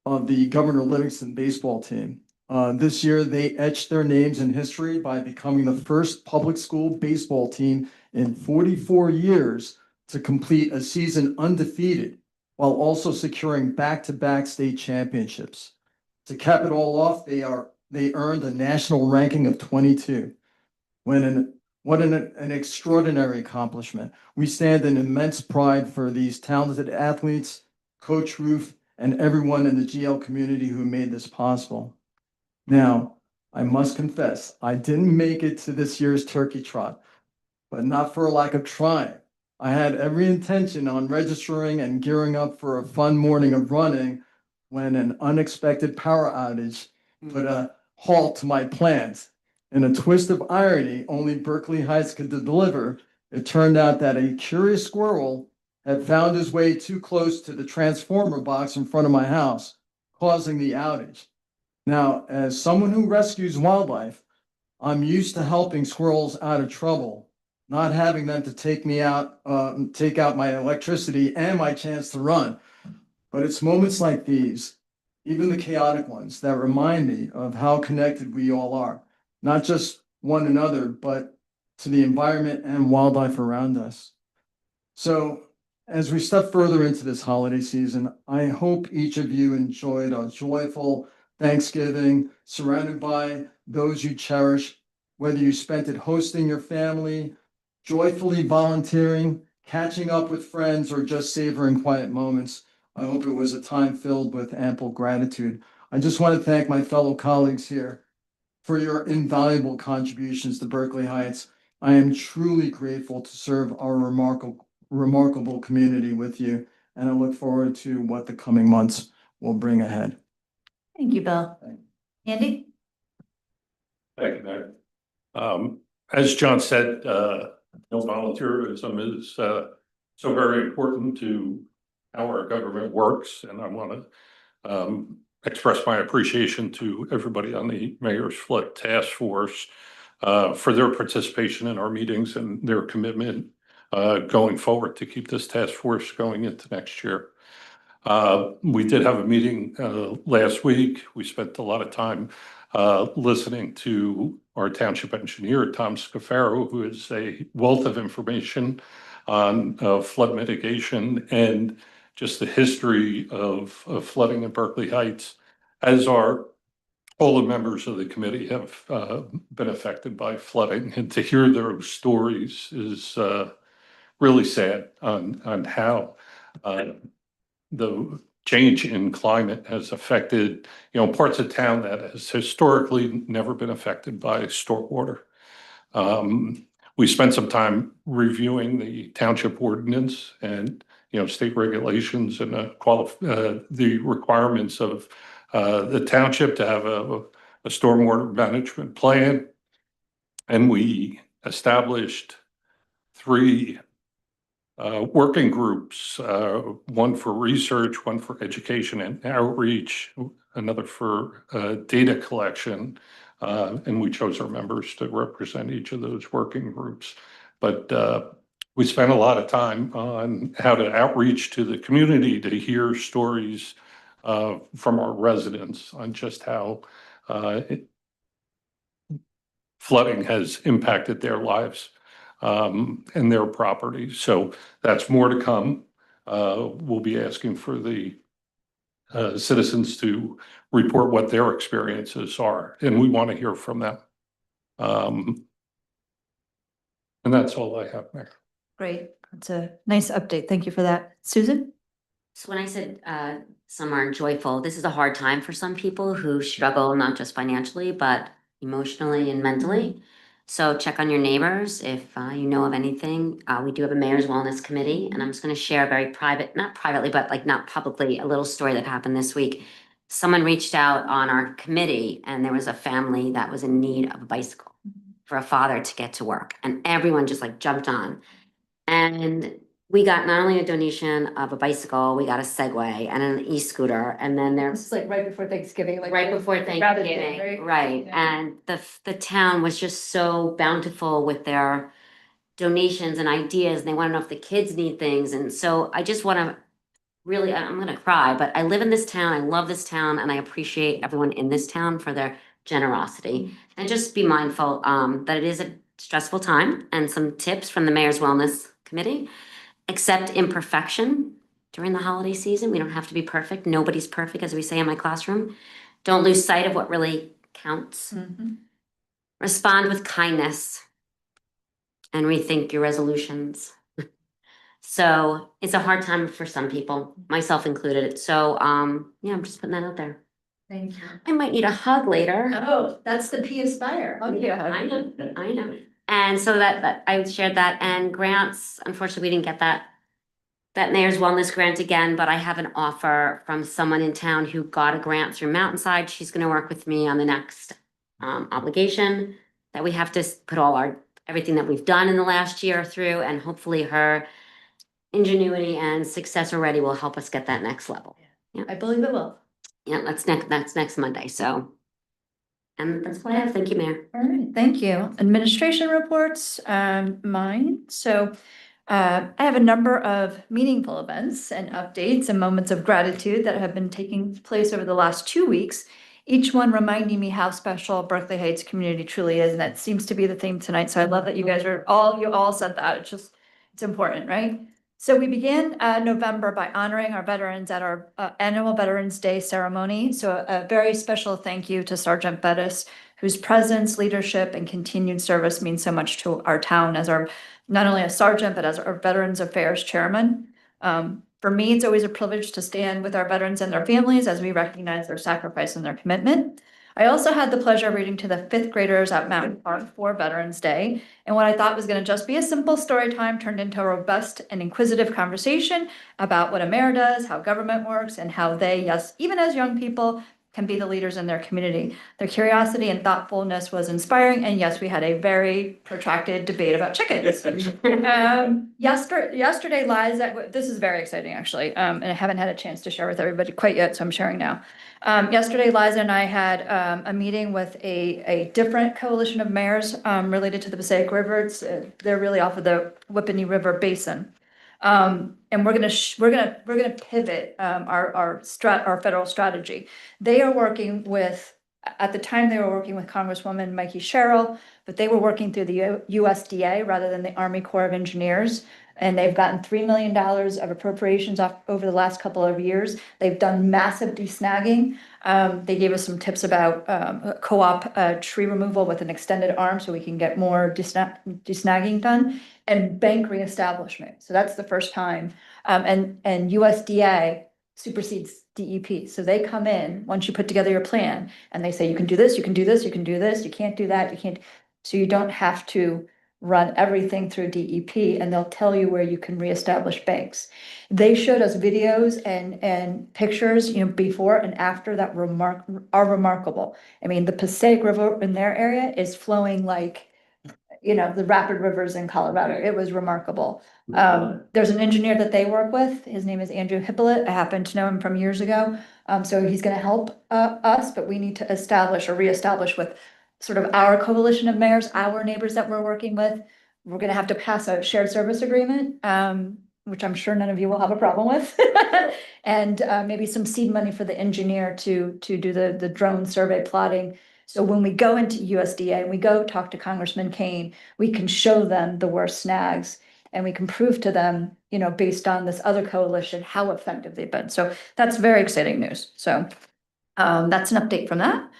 of the Governor Livingston baseball team. This year, they etched their names in history by becoming the first public school baseball team in 44 years to complete a season undefeated, while also securing back-to-back state championships. To cap it all off, they earned a national ranking of 22. What an extraordinary accomplishment. We stand in immense pride for these talented athletes, Coach Roof, and everyone in the GL community who made this possible. Now, I must confess, I didn't make it to this year's turkey trot, but not for a lack of trying. I had every intention on registering and gearing up for a fun morning of running when an unexpected power outage put a halt to my plans. In a twist of irony only Berkeley Heights could deliver, it turned out that a curious squirrel had found his way too close to the transformer box in front of my house, causing the outage. Now, as someone who rescues wildlife, I'm used to helping squirrels out of trouble, not having them to take out my electricity and my chance to run. But it's moments like these, even the chaotic ones, that remind me of how connected we all are, not just one another, but to the environment and wildlife around us. So as we step further into this holiday season, I hope each of you enjoyed a joyful Thanksgiving, surrounded by those you cherish, whether you spent it hosting your family, joyfully volunteering, catching up with friends, or just savoring quiet moments. I hope it was a time filled with ample gratitude. I just want to thank my fellow colleagues here for your invaluable contributions to Berkeley Heights. I am truly grateful to serve our remarkable community with you, and I look forward to what the coming months will bring ahead. Thank you, Bill. Andy? Thank you, Mayor. As John said, volunteerism is so very important to how our government works, and I want to express my appreciation to everybody on the Mayor's Flood Task Force for their participation in our meetings and their commitment going forward to keep this task force going into next year. We did have a meeting last week. We spent a lot of time listening to our township engineer, Tom Scafaro, who is a wealth of information on flood mitigation and just the history of flooding in Berkeley Heights, as are all the members of the committee have been affected by flooding. And to hear their stories is really sad on how the change in climate has affected, parts of town that has historically never been affected by stormwater. We spent some time reviewing the township ordinance and, state regulations and the requirements of the township to have a stormwater management plan. And we established 3 working groups, one for research, one for education and outreach, another for data collection. And we chose our members to represent each of those working groups. But we spent a lot of time on how to outreach to the community to hear stories from our residents on just how flooding has impacted their lives and their property. So that's more to come. We'll be asking for the citizens to report what their experiences are, and we want to hear from them. And that's all I have, Mayor. Great. That's a nice update. Thank you for that. Susan? So when I said some are joyful, this is a hard time for some people who struggle, not just financially, but emotionally and mentally. So check on your neighbors if you know of anything. We do have a Mayor's Wellness Committee, and I'm just going to share a very private, not privately, but like not publicly, a little story that happened this week. Someone reached out on our committee, and there was a family that was in need of a bicycle for a father to get to work, and everyone just like jumped on. And we got not only a donation of a bicycle, we got a Segway and an e-scooter, and then there's This is like right before Thanksgiving, like right before Rather than, Thanksgiving, right? right? Yeah. And the town was just so bountiful with their donations and ideas, and they want to know if the kids need things. And so I just want to really, I'm gonna cry, but I live in this town, I love this town, and I appreciate everyone in this town for their generosity. And just be mindful that it is a stressful time, and some tips from the Mayor's Wellness Committee. Accept imperfection during the holiday season. We don't have to be perfect. Nobody's perfect, as we say in my classroom. Don't lose sight of what really counts. Respond with kindness and rethink your resolutions. So it's a hard time for some people, myself included. So yeah, I'm just putting that out there. Thank you. I might need a hug later. Oh, that's the P Aspire. Yeah, I know. And so that I shared that, and grants, unfortunately, we didn't get that Mayor's Wellness grant again, but I have an offer from someone in town who got a grant through Mountainside. She's gonna work with me on the next obligation that we have to put everything that we've done in the last year through, and hopefully her ingenuity and success already will help us get that next level. Yeah. I believe it will. Yeah, that's next Monday, so. And that's what I have. Thank you, Mayor. All right, thank you. Administration reports, mine. So I have a number of meaningful events and updates and moments of gratitude that have been taking place over the last 2 weeks, each one reminding me how special Berkeley Heights community truly is. And that seems to be the theme tonight. So I love that you all said that. It's important, right? So we began November by honoring our veterans at our annual Veterans Day ceremony. So a very special thank you to Sergeant Bettis, whose presence, leadership, and continued service means so much to our town as not only a sergeant, but as our Veterans Affairs Chairman. For me, it's always a privilege to stand with our veterans and their families as we recognize their sacrifice and their commitment. I also had the pleasure of reading to the fifth graders at Mountain Park for Veterans Day. And what I thought was going to just be a simple story time turned into a robust and inquisitive conversation about what a mayor does, how government works, and how they, yes, even as young people, can be the leaders in their community. Their curiosity and thoughtfulness was inspiring, and yes, we had a very protracted debate about chickens. Yesterday, Liza, this is very exciting, actually, and I haven't had a chance to share with everybody quite yet, so I'm sharing now. Yesterday, Liza and I had a meeting with a different coalition of mayors related to the Passaic River. They're really off of the Whippany River Basin. And we're gonna pivot our federal strategy. They are working with, at the time they were working with Congresswoman Mikey Sherrill, but they were working through the USDA rather than the Army Corps of Engineers. And they've gotten $3 million of appropriations over the last couple of years. They've done massive desnagging. They gave us some tips about co-op tree removal with an extended arm so we can get more desnagging done, and bank reestablishment. So that's the first time. And USDA supersedes DEP. So they come in, once you put together your plan, and they say, you can do this, you can do this, you can do this, you can't do that, you can't. So you don't have to run everything through DEP, and they'll tell you where you can reestablish banks. They showed us videos and pictures, before and after that are remarkable. I mean, the Passaic River in their area is flowing like, the rapid rivers in Colorado. It was remarkable. There's an engineer that they work with. His name is Andrew Hippolyte. I happen to know him from years ago. So he's going to help us, but we need to establish or reestablish with sort of our coalition of mayors, our neighbors that we're working with. We're going to have to pass a shared service agreement, which I'm sure none of you will have a problem with. And maybe some seed money for the engineer to do the drone survey plotting. So when we go into USDA and we go talk to Congressman Kane, we can show them the worst snags, and we can prove to them, based on this other coalition, how effective they've been. So that's very exciting news. So that's an update from that.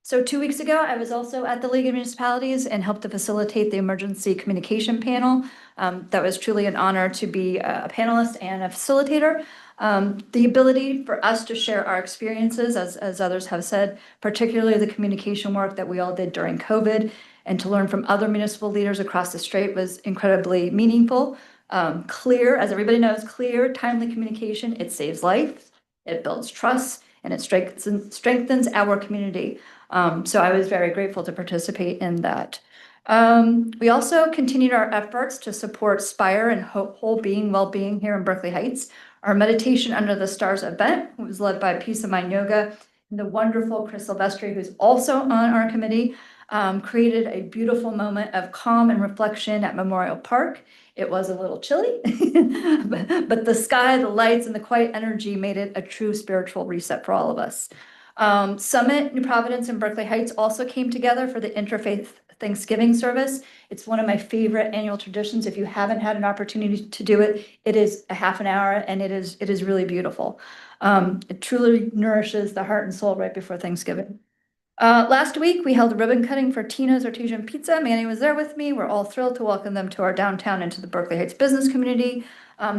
So 2 weeks ago, I was also at the League of Municipalities and helped to facilitate the emergency communication panel. That was truly an honor to be a panelist and a facilitator. The ability for us to share our experiences, as others have said, particularly the communication work that we all did during COVID, and to learn from other municipal leaders across the state was incredibly meaningful. Clear, as everybody knows, clear, timely communication, it saves lives, it builds trust, and it strengthens our community. So I was very grateful to participate in that. We also continued our efforts to support Spire and whole being, well-being here in Berkeley Heights. Our Meditation Under the Stars event was led by Peace of Mind Yoga, and the wonderful Chris Silvestri, who's also on our committee, created a beautiful moment of calm and reflection at Memorial Park. It was a little chilly, but the sky, the lights, and the quiet energy made it a true spiritual reset for all of us. Summit, New Providence, and Berkeley Heights also came together for the Interfaith Thanksgiving service. It's one of my favorite annual traditions. If you haven't had an opportunity to do it, it is a half an hour, and it is really beautiful. It truly nourishes the heart and soul right before Thanksgiving. Last week, we held a ribbon cutting for Tina's Artesian Pizza. Manny was there with me. We're all thrilled to welcome them to our downtown and to the Berkeley Heights business community.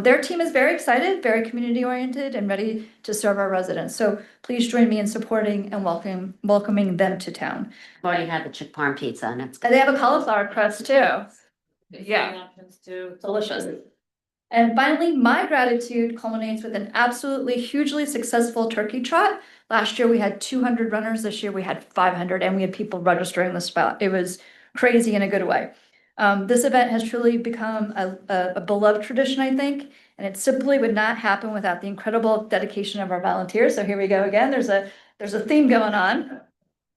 Their team is very excited, very community oriented, and ready to serve our residents. So please join me in supporting and welcoming them to town. I've already had the chick parm pizza, and it's And they have a cauliflower crust too. Yeah, delicious. And finally, my gratitude culminates with an absolutely hugely successful turkey trot. Last year we had 200 runners. This year we had 500, and we had people registering the spot. It was crazy in a good way. This event has truly become a beloved tradition, I think, and it simply would not happen without the incredible dedication of our volunteers. So here we go again. There's a theme going on.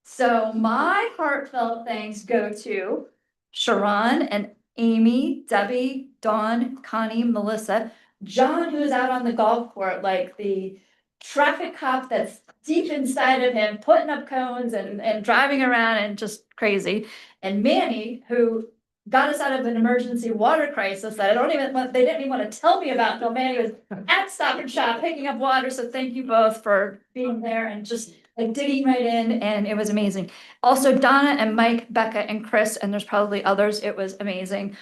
So my heartfelt thanks go to Sharon and Amy, Debbie, Dawn, Connie, Melissa, John, who's out on the golf court, like the traffic cop that's deep inside of him, putting up cones and driving around and just crazy. And Manny, who got us out of an emergency water crisis that they didn't even want to tell me about until Manny was at Stop and Shop picking up water. So thank you both for being there and just like digging right in, and it was amazing. Also, Donna and Mike, Becca and Chris, and there's probably others. It was amazing.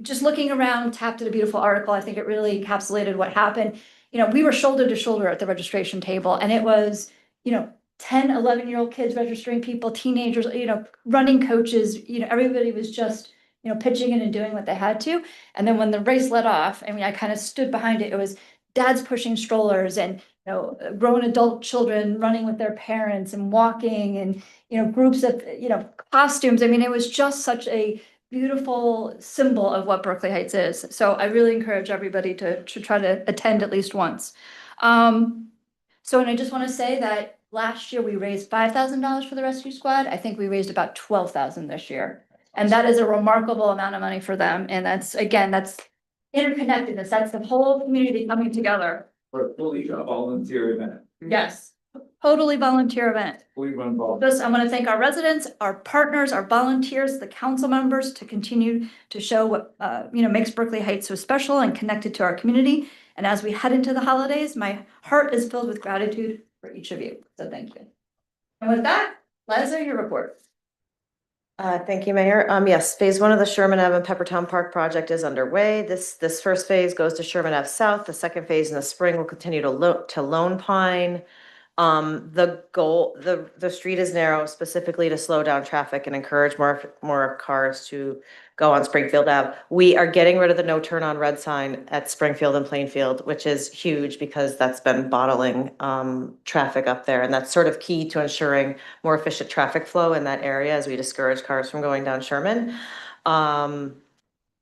Just looking around, Tapped did a beautiful article. I think it really encapsulated what happened. We were shoulder to shoulder at the registration table, and it was, 10, 11-year-old kids registering people, teenagers, running coaches, everybody was just, pitching in and doing what they had to. And then when the race let off, I mean, I kind of stood behind it. It was dads pushing strollers and, grown adult children running with their parents and walking and, groups of, costumes. I mean, it was just such a beautiful symbol of what Berkeley Heights is. So I really encourage everybody to try to attend at least once. So, and I just want to say that last year we raised $5,000 for the rescue squad. I think we raised about 12,000 this year. And that is a remarkable amount of money for them. And that's, again, that's interconnectedness. That's the whole community coming together. For a fully volunteer event, Yes, totally volunteer event. fully run ball. Just, I want to thank our residents, our partners, our volunteers, the council members to continue to show what, makes Berkeley Heights so special and connected to our community. And as we head into the holidays, my heart is filled with gratitude for each of you. So thank you. And with that, Liza, your report. Thank you, Mayor. Yes, phase 1 of the Sherman Ave and Peppertown Park project is underway. This first phase goes to Sherman Ave South. The second phase in the spring will continue to Lone Pine. The goal, the street is narrow specifically to slow down traffic and encourage more cars to go on Springfield Ave. We are getting rid of the no turn on red sign at Springfield and Plainfield, which is huge because that's been bottling traffic up there. And that's sort of key to ensuring more efficient traffic flow in that area as we discourage cars from going down Sherman.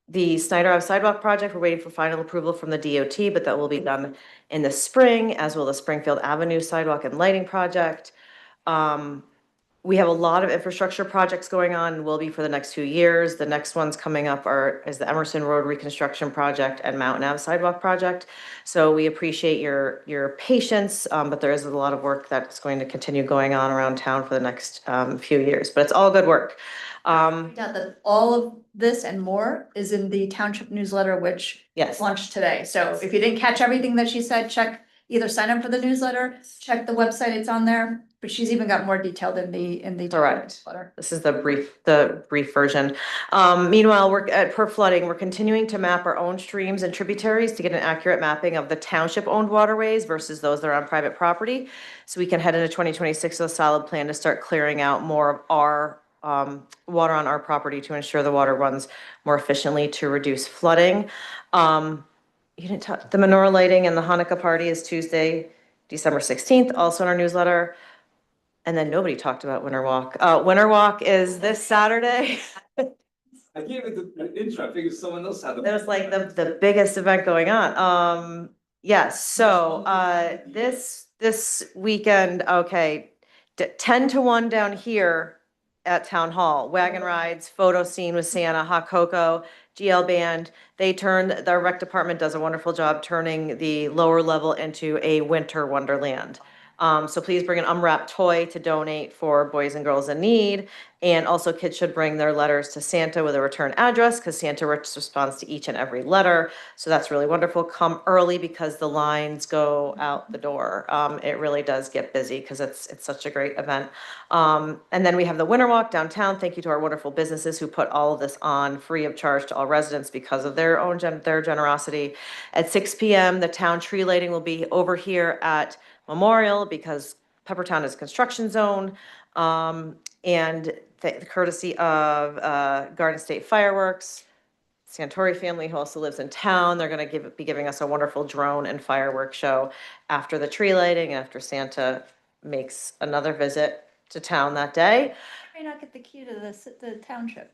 The Snyder Ave sidewalk project, we're waiting for final approval from the DOT, but that will be done in the spring, as will the Springfield Avenue sidewalk and lighting project. We have a lot of infrastructure projects going on and will be for the next 2 years. The next ones coming up is the Emerson Road Reconstruction Project and Mountain Ave Sidewalk Project. So we appreciate your patience, but there is a lot of work that's going to continue going on around town for the next few years, but it's all good work. That all of this and more is in the township newsletter, which Yes. launched today. So if you didn't catch everything that she said, either sign up for the newsletter, check the website, it's on there. But she's even got more detailed in the Correct. newsletter. This is the brief version. Meanwhile, per flooding, we're continuing to map our own streams and tributaries to get an accurate mapping of the township-owned waterways versus those that are on private property. So we can head into 2026 with a solid plan to start clearing out more of our water on our property to ensure the water runs more efficiently to reduce flooding. You didn't talk, the menorah lighting and the Hanukkah party is Tuesday, December 16th, also in our newsletter. And then nobody talked about Winter Walk. Winter Walk is this Saturday. I gave it the intro, I figured someone else had That was like the biggest event going on. Yes, so this weekend, okay, 10 to 1 down here at Town Hall. Wagon rides, photo scene with Santa, hot cocoa, GL band. Their rec department does a wonderful job turning the lower level into a winter wonderland. So please bring an unwrapped toy to donate for Boys and Girls in Need. And also kids should bring their letters to Santa with a return address because Santa responds to each and every letter. So that's really wonderful. Come early because the lines go out the door. It really does get busy because it's such a great event. And then we have the Winter Walk downtown. Thank you to our wonderful businesses who put all of this on free of charge to all residents because of their generosity. At 6 p.m., the town tree lighting will be over here at Memorial because Peppertown is a construction zone. And the courtesy of Garden State Fireworks, Santori family who also lives in town, they're going to be giving us a wonderful drone and fireworks show after the tree lighting, after Santa makes another visit to town that day. I may not get the key to the township.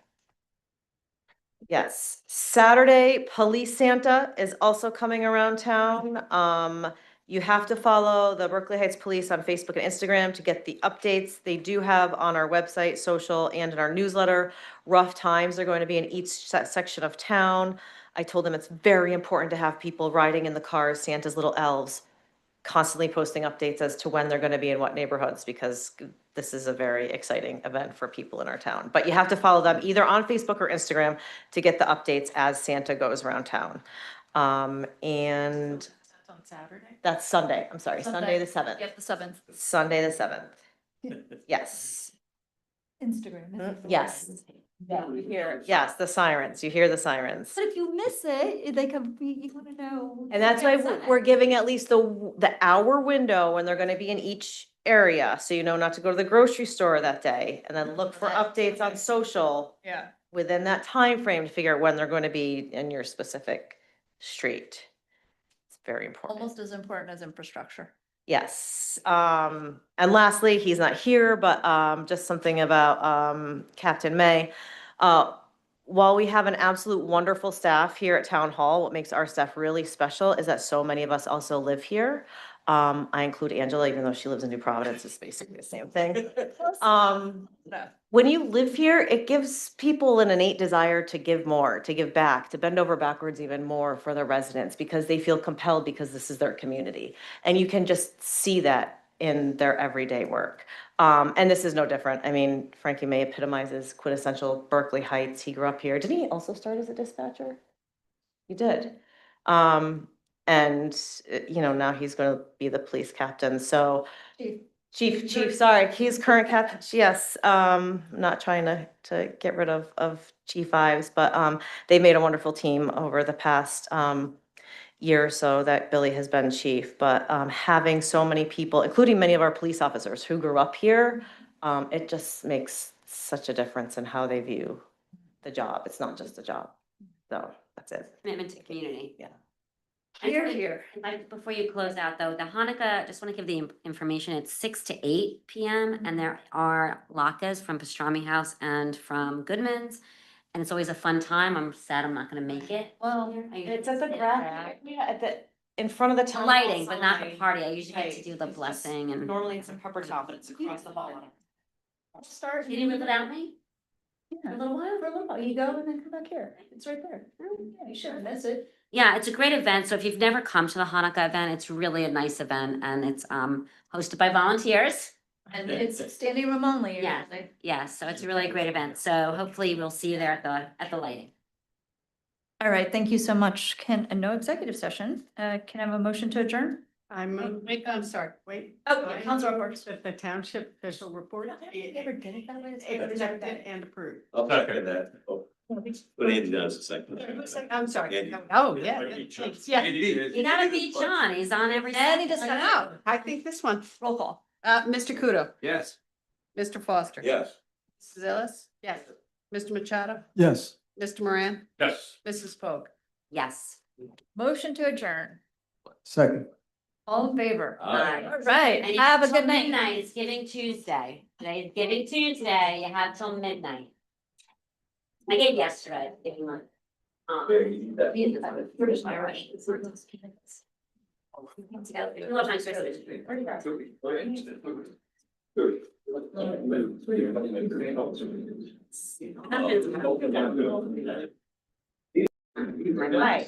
Yes, Saturday, Police Santa is also coming around town. You have to follow the Berkeley Heights Police on Facebook and Instagram to get the updates. They do have on our website, social, and in our newsletter, rough times they're going to be in each section of town. I told them it's very important to have people riding in the cars, Santa's little elves, constantly posting updates as to when they're going to be in what neighborhoods because this is a very exciting event for people in our town. But you have to follow them either on Facebook or Instagram to get the updates as Santa goes around town. And On Saturday? that's Sunday. I'm sorry, Sunday the 7th. Yep, the 7th. Sunday the 7th. Yes. Instagram. Yes. Yeah, we hear. Yes, the sirens. You hear the sirens. But if you miss it, they come, you want to know. And that's why we're giving at least the hour window when they're going to be in each area, so you know not to go to the grocery store that day, and then look for updates on social Yeah. within that time frame to figure out when they're going to be in your specific street. It's very important. Almost as important as infrastructure. Yes, and lastly, he's not here, but, just something about, Captain May. While we have an absolute wonderful staff here at Town Hall, what makes our staff really special is that so many of us also live here. I include Angela, even though she lives in New Providence, it's basically the same thing. When you live here, it gives people an innate desire to give more, to give back, to bend over backwards even more for their residents because they feel compelled because this is their community. And you can just see that in their everyday work. And this is no different. I mean, Frankie May epitomizes quintessential Berkeley Heights. He grew up here. Didn't he also start as a dispatcher? He did. And now he's going to be the police captain. So Chief, sorry, he's current captain. Yes, not trying to get rid of Chief Ives, but they made a wonderful team over the past year or so that Billy has been chief. But having so many people, including many of our police officers who grew up here, it just makes such a difference in how they view the job. It's not just a job. So that's it. Commitment to community. Yeah. Here. Before you close out though, the Hanukkah, just want to give the information, it's 6 to 8 p.m. and there are latkes from Pastrami House and from Goodman's. And it's always a fun time. I'm sad I'm not gonna make it. Well, Are you it's at the gonna- in front of the The town. lighting, hall but not the sign. party. I usually get to Right. do the It's just- blessing and. Normally it's in Peppertown, but it's across the hall. Start. You didn't live without me? For Yeah, a little while? for a little while. You go and then come back here. It's right there. Yeah, you shouldn't miss it. Yeah, it's a great event. So if you've never come to the Hanukkah event, it's really a nice event and it's hosted by volunteers. And it's standing room only. Yeah. usually. Yeah, so it's a really great event. So hopefully we'll see you there at the lighting. All right, thank you so much. And no executive session. Can I have a motion to adjourn? I'm sorry, wait. Oh, yeah, council reports. The township official report. Never did it that way. Accepted and approved. I'll second that. But Andy does a second. I'm sorry. Andy. Oh, yeah. Yeah. You gotta beat John. He's on every. Any second. I know. I think this one. Roll call. Mr. Kudo, Yes. Mr. Foster. Yes. Mrs. Ellis. Yes. Mr. Machado, Yes. Mr. Moran, Yes. Mrs. Pogue. Yes. Motion to adjourn. Second. All in favor? Aye. All right, And have a till good night. Midnight, it's Giving Tuesday. Today is Giving Tuesday. You have till midnight. I gave yesterday, if you want. British Irish. Right.